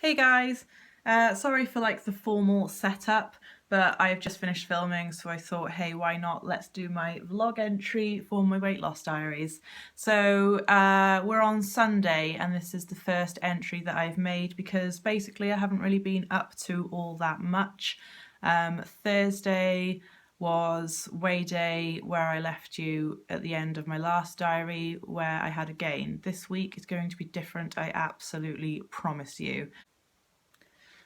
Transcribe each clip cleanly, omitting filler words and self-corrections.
Hey guys, sorry for like the formal setup, but I've just finished filming, so I thought, hey, why not? Let's do my vlog entry for my weight loss diaries. So we're on Sunday, and this is the first entry that I've made because basically I haven't really been up to all that much. Thursday was weigh day, where I left you at the end of my last diary, where I had a gain. This week is going to be different, I absolutely promise you.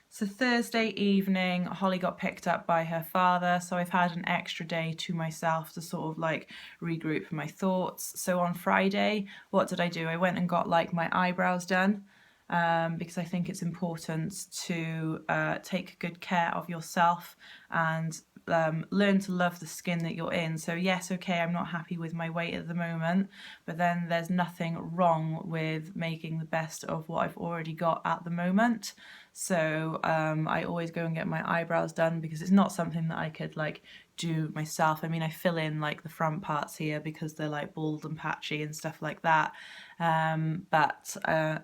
So Thursday evening, Holly got picked up by her father, so I've had an extra day to myself to sort of like regroup my thoughts. So on Friday, what did I do? I went and got like my eyebrows done, because I think it's important to take good care of yourself and learn to love the skin that you're in. So yes, okay, I'm not happy with my weight at the moment, but then there's nothing wrong with making the best of what I've already got at the moment. So I always go and get my eyebrows done because it's not something that I could like do myself. I mean, I fill in like the front parts here because they're like bald and patchy and stuff like that.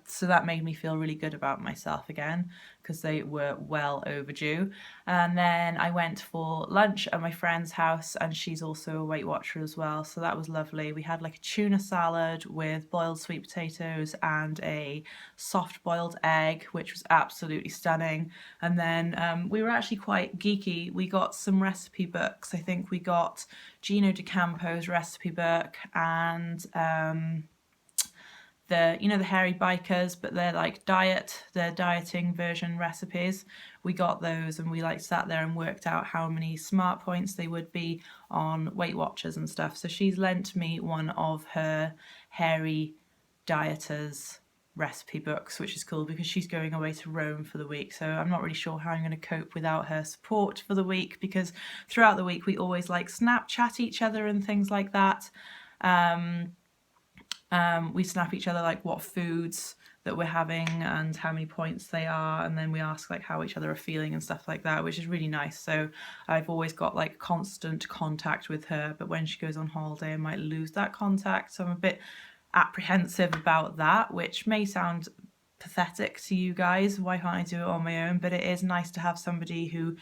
So that made me feel really good about myself again because they were well overdue. And then I went for lunch at my friend's house, and she's also a Weight Watcher as well, so that was lovely. We had like a tuna salad with boiled sweet potatoes and a soft boiled egg, which was absolutely stunning. And then we were actually quite geeky. We got some recipe books. I think we got Gino D'Acampo's recipe book and the hairy bikers, but they're like they're dieting version recipes. We got those and we like sat there and worked out how many smart points they would be on Weight Watchers and stuff. So she's lent me one of her hairy dieters recipe books, which is cool because she's going away to Rome for the week. So I'm not really sure how I'm going to cope without her support for the week, because throughout the week we always like Snapchat each other and things like that. We snap each other like what foods that we're having and how many points they are, and then we ask like how each other are feeling and stuff like that, which is really nice. So I've always got like constant contact with her, but when she goes on holiday I might lose that contact, so I'm a bit apprehensive about that, which may sound pathetic to you guys. Why can't I do it on my own? But it is nice to have somebody who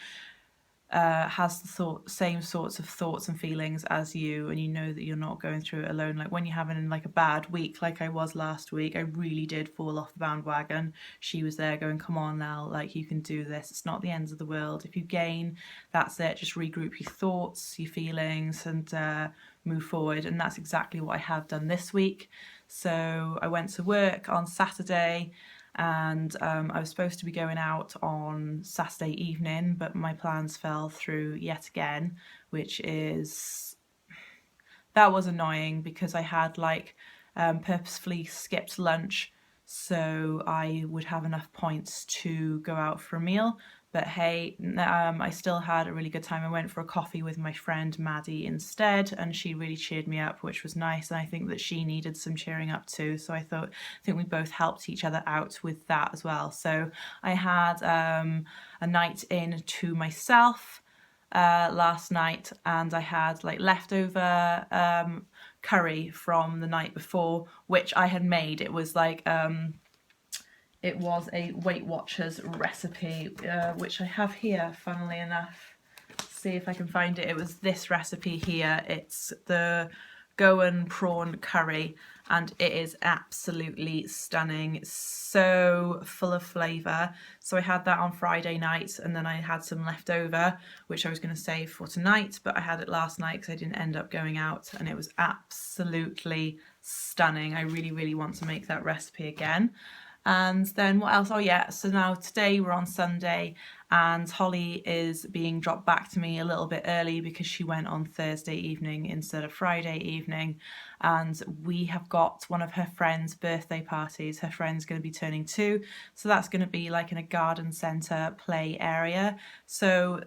has the same sorts of thoughts and feelings as you, and you know that you're not going through it alone. Like when you're having like a bad week like I was last week, I really did fall off the bandwagon. She was there going, come on now, like you can do this, it's not the end of the world. If you gain, that's it, just regroup your thoughts, your feelings, and move forward. And that's exactly what I have done this week. So I went to work on Saturday, and I was supposed to be going out on Saturday evening, but my plans fell through yet again, which is, that was annoying because I had like purposefully skipped lunch so I would have enough points to go out for a meal. But hey, I still had a really good time. I went for a coffee with my friend Maddie instead, and she really cheered me up, which was nice. And I think that she needed some cheering up too. So I think we both helped each other out with that as well. So I had a night in to myself last night, and I had like leftover curry from the night before, which I had made. It was like it was a Weight Watchers recipe, which I have here, funnily enough. See if I can find it. It was this recipe here. It's the Goan prawn curry, and it is absolutely stunning. So full of flavour. So I had that on Friday night, and then I had some left over, which I was going to save for tonight, but I had it last night because I didn't end up going out, and it was absolutely stunning. I really, really want to make that recipe again. And then what else? Oh yeah, so now today we're on Sunday, and Holly is being dropped back to me a little bit early because she went on Thursday evening instead of Friday evening. And we have got one of her friends' birthday parties. Her friend's going to be turning 2, so that's going to be like in a garden centre play area. So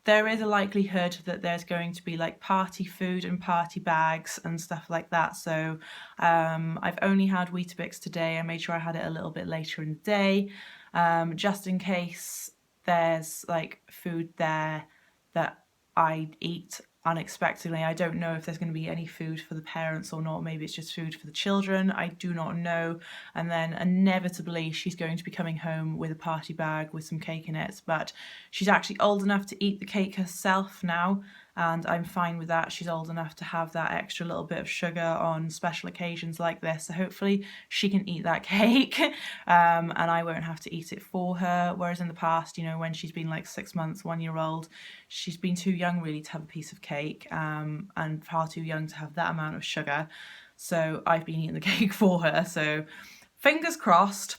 there is a likelihood that there's going to be like party food and party bags and stuff like that. So I've only had Weetabix today. I made sure I had it a little bit later in the day, just in case there's like food there that I eat. unexpectedly. I don't know if there's going to be any food for the parents or not. Maybe it's just food for the children. I do not know. And then inevitably she's going to be coming home with a party bag with some cake in it. But she's actually old enough to eat the cake herself now, and I'm fine with that. She's old enough to have that extra little bit of sugar on special occasions like this, so hopefully she can eat that cake, and I won't have to eat it for her. Whereas in the past, you know, when she's been like 6 months, 1 year old, she's been too young really to have a piece of cake, and far too young to have that amount of sugar. So I've been eating the cake for her. So fingers crossed.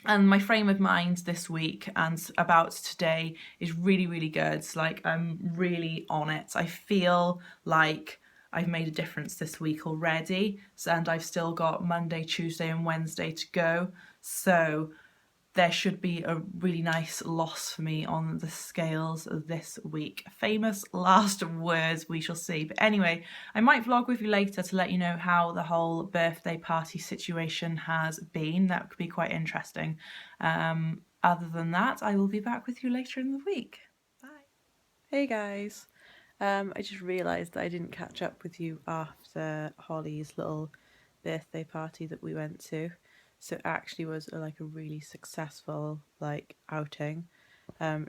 And my frame of mind this week and about today is really, really good. Like, I'm really on it. I feel like I've made a difference this week already, and I've still got Monday, Tuesday and Wednesday to go. So there should be a really nice loss for me on the scales this week. Famous last words, we shall see. But anyway, I might vlog with you later to let you know how the whole birthday party situation has been. That could be quite interesting. Other than that, I will be back with you later in the week. Bye. Hey guys. I just realised that I didn't catch up with you after Holly's little birthday party that we went to. So it actually was like a really successful outing.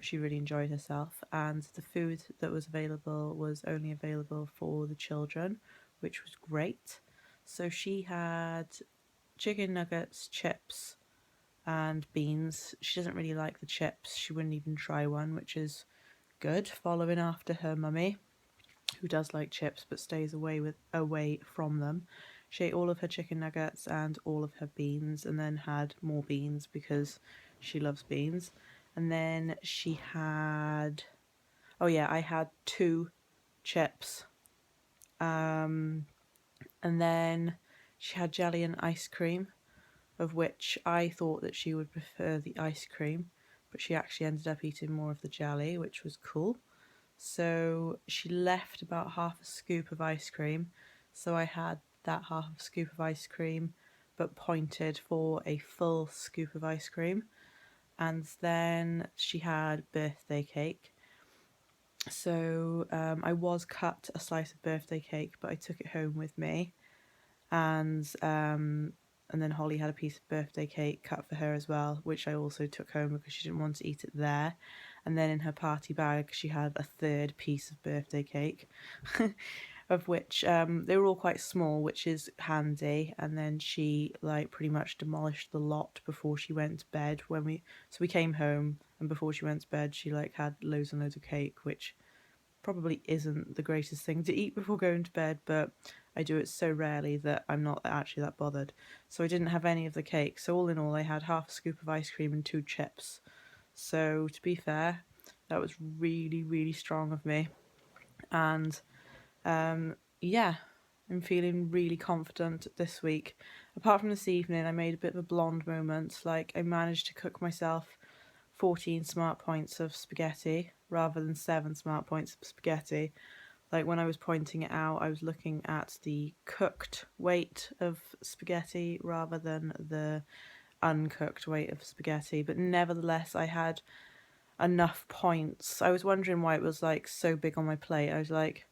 She really enjoyed herself, and the food that was available was only available for the children, which was great. So she had chicken nuggets, chips and beans. She doesn't really like the chips. She wouldn't even try one, which is good, following after her mummy, who does like chips but stays away from them. She ate all of her chicken nuggets and all of her beans, and then had more beans because she loves beans. And then she had, oh yeah, I had 2 chips. And then she had jelly and ice cream, of which I thought that she would prefer the ice cream, but she actually ended up eating more of the jelly, which was cool. So she left about half a scoop of ice cream, so I had that half a scoop of ice cream but pointed for a full scoop of ice cream. And then she had birthday cake. So I was cut a slice of birthday cake, but I took it home with me. And then Holly had a piece of birthday cake cut for her as well, which I also took home because she didn't want to eat it there. And then in her party bag she had a 3rd piece of birthday cake, of which they were all quite small, which is handy. And then she pretty much demolished the lot before she went to bed. So we came home, and before she went to bed she had loads and loads of cake, which probably isn't the greatest thing to eat before going to bed, but I do it so rarely that I'm not actually that bothered. So I didn't have any of the cake. So all in all, I had half a scoop of ice cream and 2 chips. So to be fair, that was really, really strong of me. And yeah, I'm feeling really confident this week. Apart from this evening, I made a bit of a blonde moment. I managed to cook myself 14 smart points of spaghetti rather than 7 smart points of spaghetti. When I was pointing it out, I was looking at the cooked weight of spaghetti rather than the uncooked weight of spaghetti. But nevertheless, I had enough points. I was wondering why it was so big on my plate. I was like,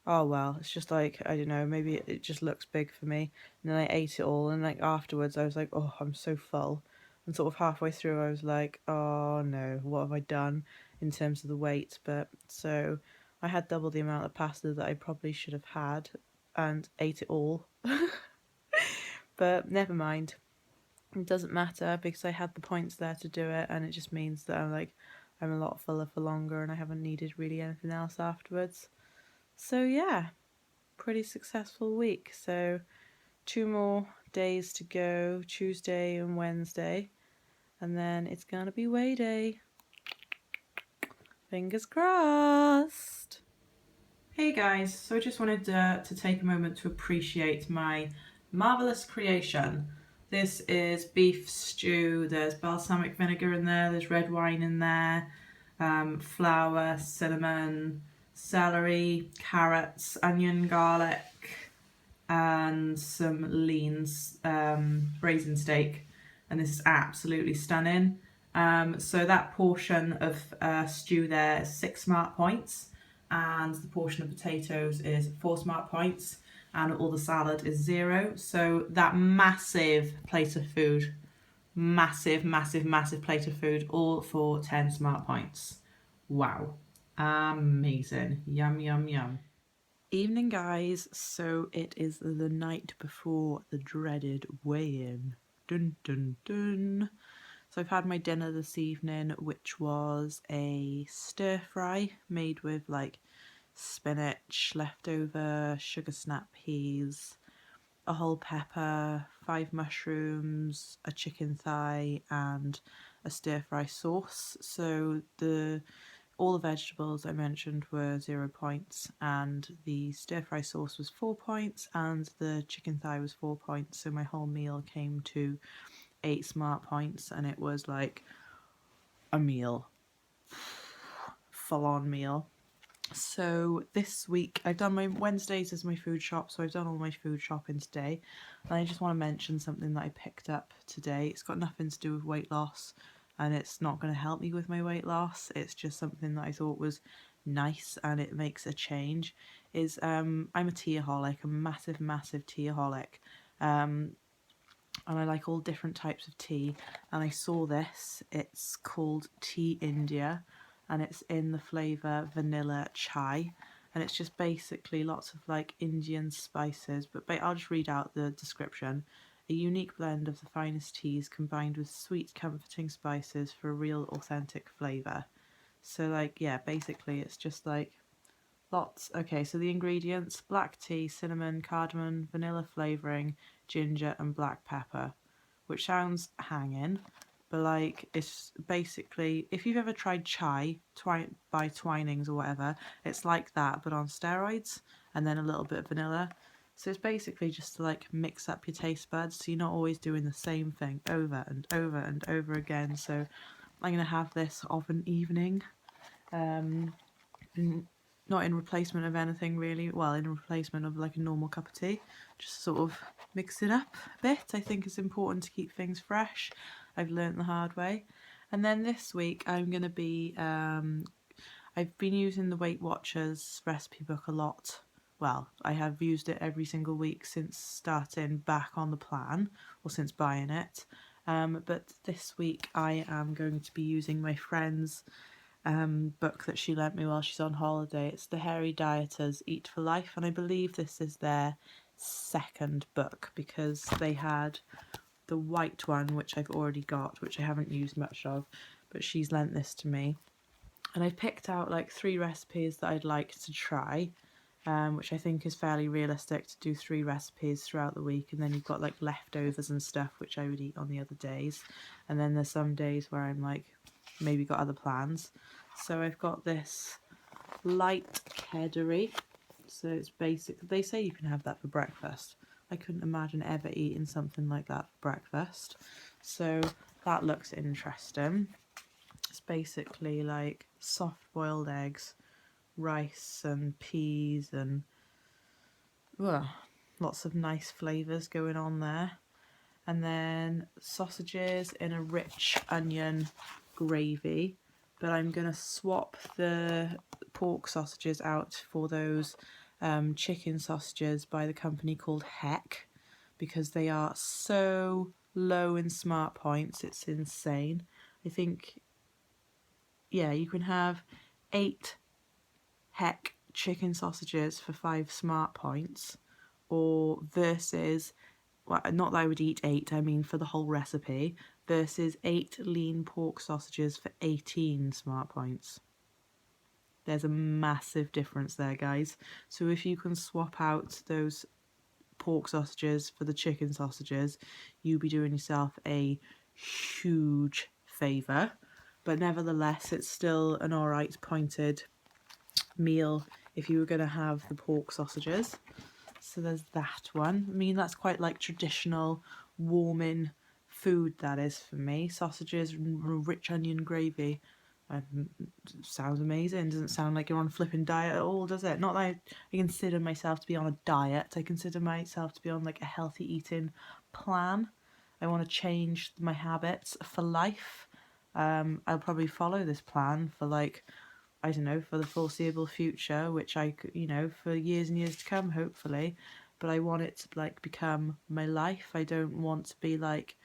oh well, it's just I don't know, maybe it just looks big for me. And then I ate it all, and afterwards I was like, oh, I'm so full. And sort of halfway through I was like, oh no, what have I done in terms of the weight? But so I had double the amount of pasta that I probably should have had and ate it all. But never mind. It doesn't matter because I had the points there to do it, and it just means that I'm a lot fuller for longer and I haven't needed really anything else afterwards. So yeah, pretty successful week. So 2 more days to go, Tuesday and Wednesday, and then it's gonna be weigh day. Fingers crossed. Hey guys, so I just wanted to take a moment to appreciate my marvellous creation. This is beef stew. There's balsamic vinegar in there, there's red wine in there, flour, cinnamon, celery, carrots, onion, garlic, and some lean braised steak. And this is absolutely stunning. So that portion of stew there is 6 smart points. and the portion of potatoes is 4 smart points, and all the salad is 0. So that massive plate of food, massive plate of food, all for 10 smart points. Wow. Amazing. Yum, yum, yum. Evening, guys. So it is the night before the dreaded weigh-in. Dun, dun, dun. So I've had my dinner this evening, which was a stir fry made with like spinach, leftover sugar snap peas, a whole pepper, 5 mushrooms, a chicken thigh, and a stir fry sauce. So all the vegetables I mentioned were 0 points, and the stir fry sauce was 4 points, and the chicken thigh was 4 points. So my whole meal came to 8 smart points, and it was like a meal, full on meal. So this week I've done my Wednesdays as my food shop, so I've done all my food shopping today, and I just want to mention something that I picked up today. It's got nothing to do with weight loss, and it's not going to help me with my weight loss. It's just something that I thought was nice and it makes a change. I'm a teaholic, a massive teaholic, and I like all different types of tea, and I saw this. It's called Tea India, and it's in the flavour vanilla chai, and it's just basically lots of like Indian spices, but I'll just read out the description. A unique blend of the finest teas combined with sweet comforting spices for a real authentic flavour. So like, yeah, basically it's just like lots. Okay, so the ingredients: black tea, cinnamon, cardamom, vanilla flavouring, ginger and black pepper, which sounds hanging, but like it's basically, if you've ever tried chai by Twinings or whatever, it's like that but on steroids, and then a little bit of vanilla. So it's basically just to like mix up your taste buds, so you're not always doing the same thing over and over and over again. So I'm gonna have this of an evening. Um, Not in replacement of anything really, well, in replacement of like a normal cup of tea, just sort of mix it up a bit. I think it's important to keep things fresh. I've learnt the hard way. And then this week I'm going to be I've been using the Weight Watchers recipe book a lot. Well, I have used it every single week since starting back on the plan, or since buying it. But this week I am going to be using my friend's book that she lent me while she's on holiday. It's The Hairy Dieters Eat for Life, and I believe this is their second book, because they had the white one, which I've already got, which I haven't used much of, but she's lent this to me. And I've picked out like 3 recipes that I'd like to try, which I think is fairly realistic to do 3 recipes throughout the week, and then you've got like leftovers and stuff which I would eat on the other days, and then there's some days where I'm like maybe got other plans. So I've got this light kedgeree. So it's basic. They say you can have that for breakfast. I couldn't imagine ever eating something like that for breakfast. So that looks interesting. It's basically like soft boiled eggs, rice and peas, and well, lots of nice flavours going on there. And then sausages in a rich onion gravy, but I'm going to swap the pork sausages out for those chicken sausages by the company called Heck, because they are so low in smart points, it's insane. I think, yeah, you can have 8 Heck chicken sausages for 5 smart points, or versus, well, not that I would eat 8, I mean for the whole recipe, versus 8 lean pork sausages for 18 smart points. There's a massive difference there, guys. So if you can swap out those pork sausages for the chicken sausages, you'll be doing yourself a huge favour. But nevertheless, it's still an alright pointed meal if you were going to have the pork sausages. So there's that one. I mean, that's quite like traditional warming food, that is, for me. Sausages and rich onion gravy. Sounds amazing. Doesn't sound like you're on a flipping diet at all, does it? Not that I consider myself to be on a diet. I consider myself to be on like a healthy eating plan. I want to change my habits for life. I'll probably follow this plan for like, I don't know, for the foreseeable future, which I could, you know, for years and years to come, hopefully. But I want it to like become my life. I don't want to be like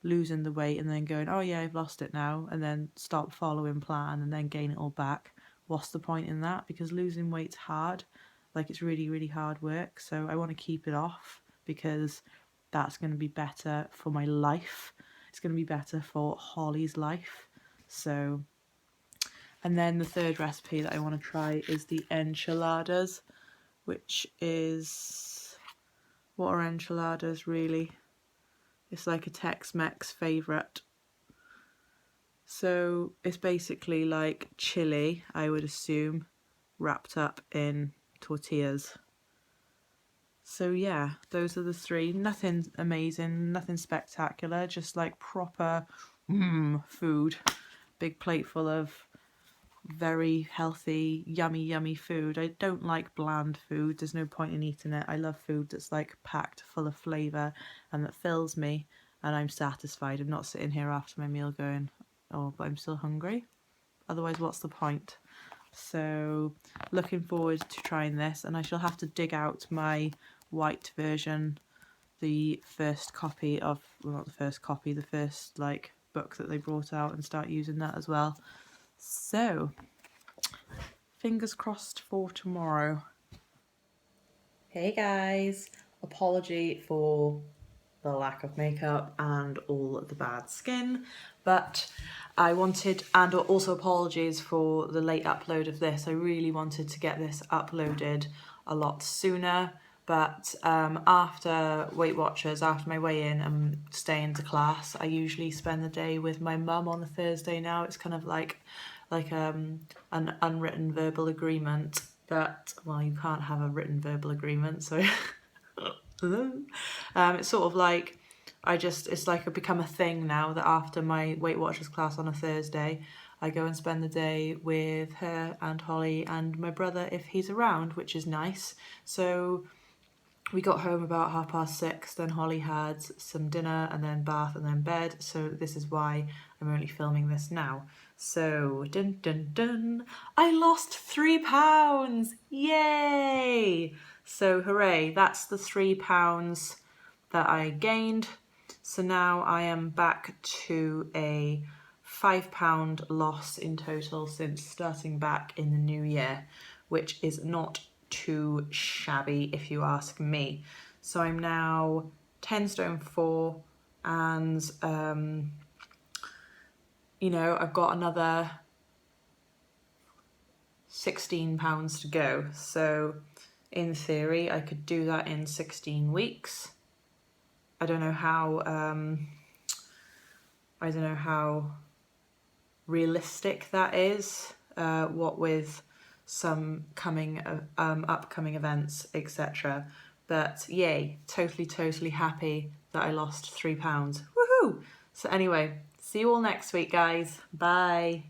losing the weight and then going, oh yeah, I've lost it now, and then stop following plan and then gain it all back. What's the point in that? Because losing weight's hard. Like, it's really, really hard work. So I want to keep it off because that's going to be better for my life. It's going to be better for Holly's life. So, and then the third recipe that I want to try is the enchiladas, which is, what are enchiladas really? It's like a Tex-Mex favourite. So it's basically like chili, I would assume, wrapped up in tortillas. So yeah, those are the three. Nothing amazing, nothing spectacular, just like proper food. Big plate full of very healthy, yummy, yummy food. I don't like bland food. There's no point in eating it. I love food that's like packed full of flavour and that fills me and I'm satisfied. I'm not sitting here after my meal going, oh, but I'm still hungry. Otherwise, what's the point? So looking forward to trying this, and I shall have to dig out my white version, the first copy of, well, not the first copy, the first like book that they brought out, and start using that as well. So fingers crossed for tomorrow. Hey guys, apology for the lack of makeup and all the bad skin, but I wanted, and also apologies for the late upload of this. I really wanted to get this uploaded a lot sooner, but after Weight Watchers, after my weigh-in and staying to class, I usually spend the day with my mum on a Thursday now. It's kind of like an unwritten verbal agreement that, well, you can't have a written verbal agreement, so it's sort of like it's like I've become a thing now that after my Weight Watchers class on a Thursday, I go and spend the day with her and Holly and my brother if he's around, which is nice. So we got home about 6:30, then Holly had some dinner and then bath and then bed. So this is why I'm only filming this now. So, dun dun dun, I lost 3 pounds, yay! So hooray, that's the 3 pounds that I gained. So now I am back to a £5 loss in total since starting back in the new year, which is not too shabby if you ask me. So I'm now 10 stone 4 and you know, I've got another £16 to go. So in theory, I could do that in 16 weeks. I don't know how realistic that is, what with some upcoming events, etc. But yay, totally happy that I lost £3. Woohoo! So anyway, see you all next week, guys. Bye.